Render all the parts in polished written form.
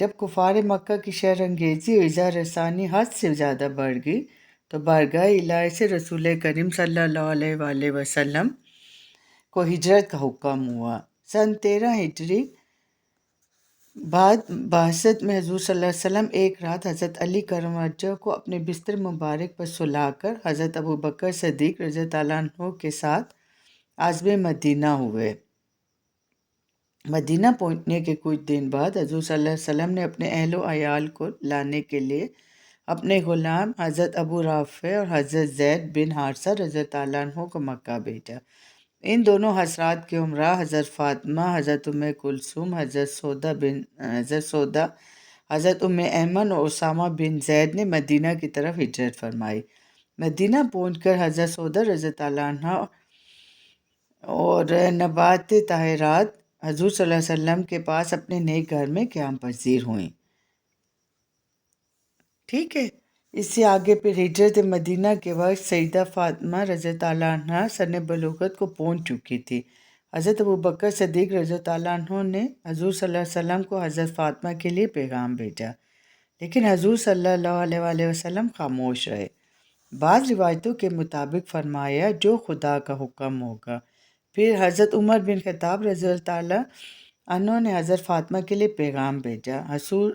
جب کفار مکہ کی شر انگیزی و ایذا رسانی حد سے زیادہ بڑھ گئی تو بارگاہ الہی سے رسول کریم صلی اللہ علیہ وآلہ وسلم کو ہجرت کا حکم ہوا۔ سن 13 ہجری بعد بعثت میں حضور صلی اللہ علیہ وسلم ایک رات حضرت علی کرم وجہ کو اپنے بستر مبارک پر سلا کر حضرت ابوبکر صدیق رضی اللہ تعالیٰ عنہ کے ساتھ عازم مدینہ ہوئے۔ مدینہ پہنچنے کے کچھ دن بعد حضور صلی اللہ علیہ وسلم نے اپنے اہل و عیال کو لانے کے لیے اپنے غلام حضرت ابو رافع اور حضرت زید بن حارثہ رضی اللہ تعالیٰ عنہ کو مکہ بھیجا۔ ان دونوں حضرات کے ہمراہ حضرت فاطمہ، حضرت ام کلثوم، حضرت سودا، حضرت ام ایمن اور اسامہ بن زید نے مدینہ کی طرف ہجرت فرمائی۔ مدینہ پہنچ کر حضرت سودا رضی اللہ عنہ اور نبات طاہرات حضور صلی اللہ علیہ وسلم کے پاس اپنے نئے گھر میں قیام پذیر ہوئیں۔ ٹھیک ہے، اس سے آگے پھر ہجرت مدینہ کے وقت سیدہ فاطمہ رضی اللہ عنہ سن بلوغت کو پہنچ چکی تھی۔ حضرت ابوبکر صدیق رضی اللہ عنہ نے حضور صلی اللہ علیہ وسلم کو حضرت فاطمہ کے لیے پیغام بھیجا، لیکن حضور صلی اللہ علیہ وآلہ وسلم خاموش رہے۔ بعض روایتوں کے مطابق فرمایا جو خدا کا حکم ہوگا۔ پھر حضرت عمر بن خطاب رضی اللہ تعالیٰ عنہ نے حضرت فاطمہ کے لیے پیغام بھیجا۔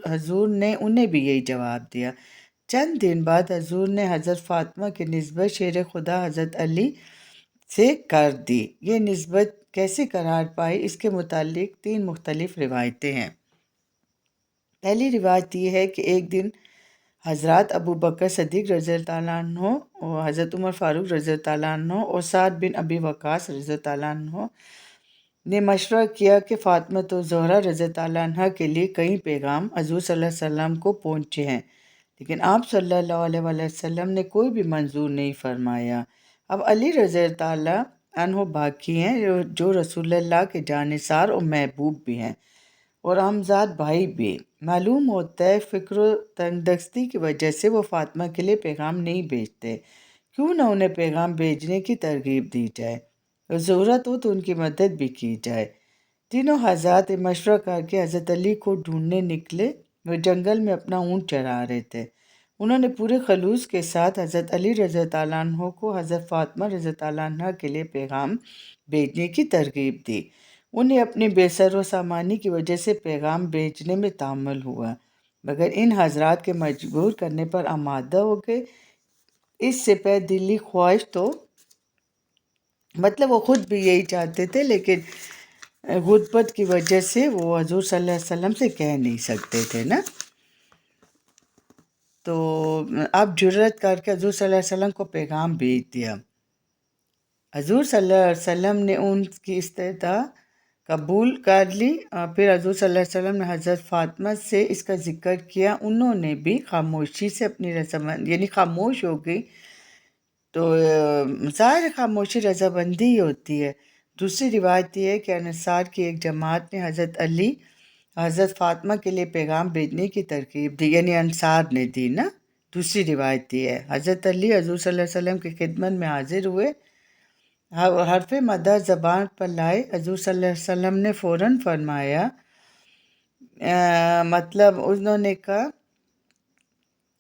حضور نے انہیں بھی یہی جواب دیا۔ چند دن بعد حضور نے حضرت فاطمہ کی نسبت شیر خدا حضرت علی سے کر دی۔ یہ نسبت کیسے قرار پائی، اس کے متعلق 3 مختلف روایتیں ہیں۔ پہلی روایت یہ ہے کہ ایک دن حضرات ابو بکر صدیق رضی اللہ عنہ اور حضرت عمر فاروق رضی اللہ عنہ اور سعد بن ابی وقاص رضی اللہ عنہ نے مشورہ کیا کہ فاطمہ الزہرا رضی اللہ عنہ کے لیے کئی پیغام حضور صلی اللہ علیہ وسلم کو پہنچے ہیں، لیکن آپ صلی اللہ علیہ وآلہ وسلم نے کوئی بھی منظور نہیں فرمایا۔ اب علی رضی اللہ عنہ باقی ہیں جو رسول اللہ کے جانثار اور محبوب بھی ہیں اور ہمزاد بھائی بھی۔ معلوم ہوتا ہے فکر و تنگ دستی کی وجہ سے وہ فاطمہ کے لیے پیغام نہیں بھیجتے۔ کیوں نہ انہیں پیغام بھیجنے کی ترغیب دی جائے اور ضرورت ہو تو ان کی مدد بھی کی جائے۔ تینوں حضرات مشورہ کر کے حضرت علی کو ڈھونڈنے نکلے۔ وہ جنگل میں اپنا اونٹ چرا رہے تھے۔ انہوں نے پورے خلوص کے ساتھ حضرت علی رضی اللہ عنہ کو حضرت فاطمہ رضی اللہ عنہ کے لیے پیغام بھیجنے کی ترغیب دی۔ انہیں اپنی بے سر و سامانی کی وجہ سے پیغام بھیجنے میں تعمل ہوا، مگر ان حضرات کے مجبور کرنے پر آمادہ ہو گئے۔ اس سے پہ دلی خواہش تو مطلب وہ خود بھی یہی چاہتے تھے، لیکن غربت کی وجہ سے وہ حضور صلی اللہ علیہ وسلم سے کہہ نہیں سکتے تھے نا۔ تو اب جرت کر کے حضور صلی اللہ علیہ وسلم کو پیغام بھیج دیا۔ حضور صلی اللہ علیہ وسلم نے ان کی استدعا قبول کر لی۔ پھر حضور صلی اللہ علیہ وسلم نے حضرت فاطمہ سے اس کا ذکر کیا۔ انہوں نے بھی خاموشی سے اپنی رضامندی یعنی خاموش ہو گئی۔ تو ظاہر خاموشی رضامندی ہی ہوتی ہے۔ دوسری روایت یہ ہے کہ انصار کی ایک جماعت نے حضرت علی حضرت فاطمہ کے لیے پیغام بھیجنے کی ترغیب دی، یعنی انصار نے دی نا۔ دوسری روایت یہ ہے حضرت علی حضور صلی اللہ علیہ وسلم کی خدمت میں حاضر ہوئے، حرف مدح زبان پر لائے۔ حضور صلی اللہ علیہ وسلم نے فوراً فرمایا، مطلب انہوں نے کہا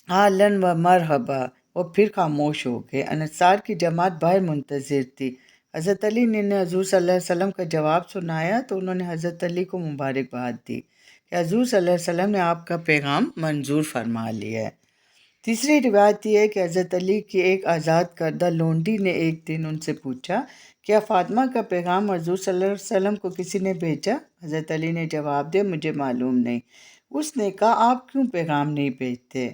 اہلاً و مرحبا، اور پھر خاموش ہو گئے۔ انصار کی جماعت باہر منتظر تھی۔ حضرت علی نے حضور صلی اللہ علیہ وسلم کا جواب سنایا تو انہوں نے حضرت علی کو مبارکباد دی کہ حضور صلی اللہ علیہ وسلم نے آپ کا پیغام منظور فرما لیا ہے۔ تیسری روایت یہ ہے کہ حضرت علی کی ایک آزاد کردہ لونڈی نے ایک دن ان سے پوچھا، کیا فاطمہ کا پیغام حضور صلی اللہ علیہ وسلم کو کسی نے بھیجا؟ حضرت علی نے جواب دیا، مجھے معلوم نہیں۔ اس نے کہا، آپ کیوں پیغام نہیں بھیجتے؟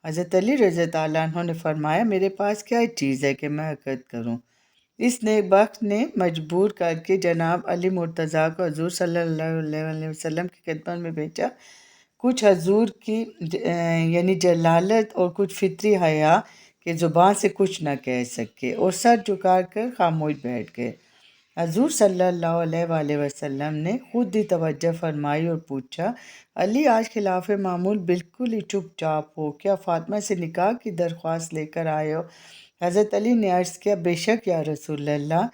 حضرت علی رضی اللہ عنہ نے فرمایا، میرے پاس کیا چیز ہے کہ میں عقد کروں؟ اس نیک بخت نے مجبور کر کے جناب علی مرتضیٰ کو حضور صلی اللہ علیہ وسلم کی خدمت میں بھیجا۔ کچھ حضور کی یعنی جلالت اور کچھ فطری حیا کہ زبان سے کچھ نہ کہہ سکے اور سر جھکا کر خاموش بیٹھ گئے۔ حضور صلی اللہ علیہ وآلہ وسلم نے خود ہی توجہ فرمائی اور پوچھا، علی آج خلاف معمول بالکل ہی چپ چاپ ہو، کیا فاطمہ سے نکاح کی درخواست لے کر آئے ہو؟ حضرت علی نے عرض کیا، بے شک یا رسول اللہ۔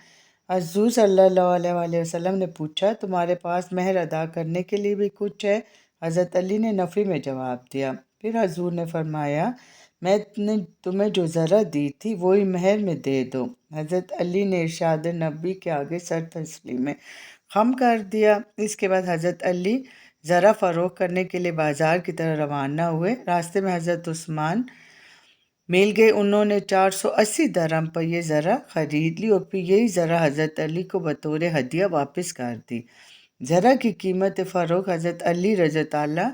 حضور صلی اللہ علیہ وآلہ وسلم نے پوچھا، تمہارے پاس مہر ادا کرنے کے لیے بھی کچھ ہے؟ حضرت علی نے نفی میں جواب دیا۔ پھر حضور نے فرمایا میں نے تمہیں جو ذرہ دی تھی وہی مہر میں دے دو۔ حضرت علی نے ارشاد نبی کے آگے سر تسلیم خم کر دیا۔ اس کے بعد حضرت علی ذرہ فروخت کرنے کے لیے بازار کی طرف روانہ ہوئے۔ راستے میں حضرت عثمان مل گئے، انہوں نے 480 درہم پر یہ ذرہ خرید لی اور پھر یہی ذرہ حضرت علی کو بطور ہدیہ واپس کر دی۔ ذرہ کی قیمت فروخت حضرت علی رضی اللہ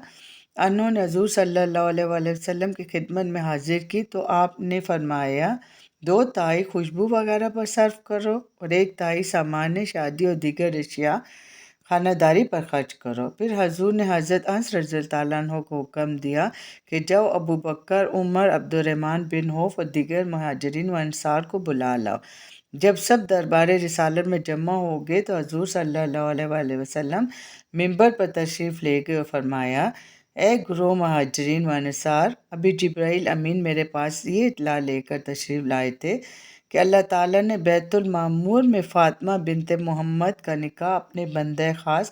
عنہ نے حضور صلی اللہ علیہ وآلہ وسلم کی خدمت میں حاضر کی تو آپ نے فرمایا 2 تہائی خوشبو وغیرہ پر صرف کرو اور 1 تہائی سامان شادی اور دیگر اشیاء خانہ داری پر خرچ کرو۔ پھر حضور نے حضرت انس رضی اللہ عنہ کو حکم دیا کہ جاؤ ابو بکر، عمر، عبد الرحمن بن عوف اور دیگر مہاجرین و انصار کو بلا لاؤ۔ جب سب دربار رسالت میں جمع ہو گئے تو حضور صلی اللہ علیہ وآلہ وسلم ممبر پر تشریف لے گئے اور فرمایا اے گروہ مہاجرین و انصار، ابھی جبرائیل امین میرے پاس یہ اطلاع لے کر تشریف لائے تھے کہ اللہ تعالیٰ نے بیت المعمور میں فاطمہ بنت محمد کا نکاح اپنے بندہ خاص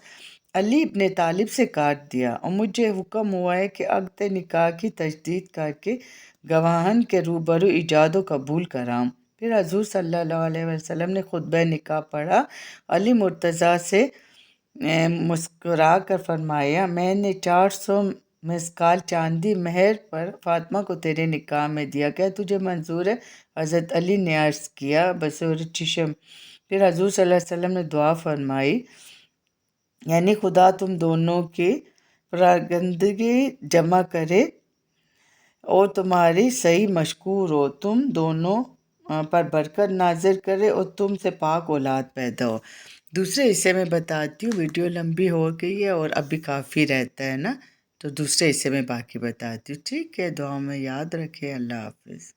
علی ابن طالب سے کاٹ دیا اور مجھے حکم ہوا ہے کہ عقد نکاح کی تجدید کر کے گواہن کے روبرو ایجاد و قبول کراؤں۔ پھر حضور صلی اللہ علیہ وسلم نے خطبہ نکاح پڑھا۔ علی مرتضیٰ سے مسکرا کر فرمایا میں نے 400 مسکال چاندی مہر پر فاطمہ کو تیرے نکاح میں دیا، کیا تجھے منظور ہے؟ حضرت علی نے عرض کیا بصور چشم۔ پھر حضور صلی اللہ علیہ وسلم نے دعا فرمائی یعنی خدا تم دونوں کی پراگندگی جمع کرے اور تمہاری صحیح مشکور ہو، تم دونوں پر برکت نازل کرے اور تم سے پاک اولاد پیدا ہو۔ دوسرے حصے میں بتاتی ہوں، ویڈیو لمبی ہو گئی ہے اور ابھی کافی رہتا ہے نا، تو دوسرے حصے میں باقی بتاتی ہوں۔ ٹھیک ہے، دعاؤں میں یاد رکھے۔ اللہ حافظ۔